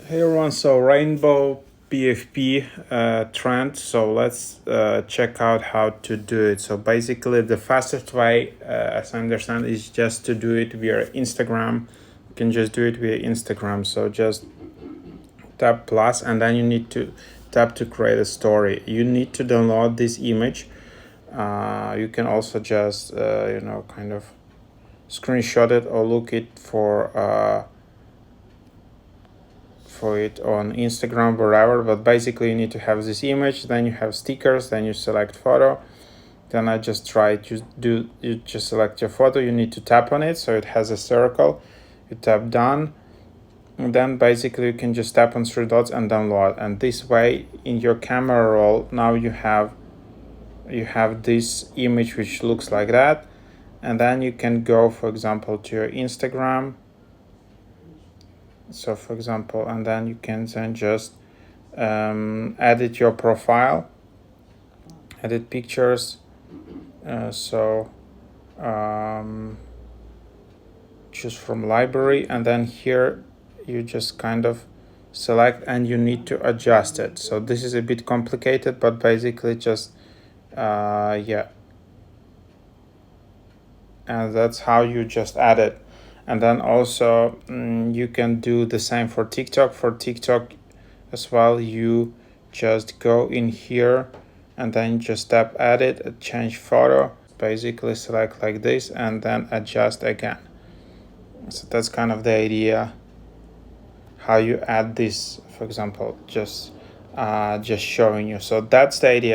Hey everyone, so Rainbow PFP trend. So let's check out how to do it. So basically, the fastest way, as I understand, is just to do it via Instagram. You can just do it via Instagram. So just tap plus, and then you need to tap to create a story. You need to download this image. You can also just kind of screenshot it or look it for it on Instagram, wherever. But basically, you need to have this image. Then you have stickers. Then you select photo. Then I just try to do. You just select your photo. You need to tap on it, so it has a circle. You tap done, and then basically you can just tap on three dots and download. And this way, in your camera roll, now you have this image which looks like that. And then you can go, for example, to your Instagram. So for example, and then you can then just edit your profile, edit pictures. Choose from library, and then here you just kind of select, and you need to adjust it. So this is a bit complicated, but basically just yeah, and that's how you just add it. And then also you can do the same for TikTok. For TikTok as well, you just go in here and then just tap edit, change photo, basically select like this, and then adjust again. So that's kind of the idea how you add this, for example, just showing you. So that's the idea.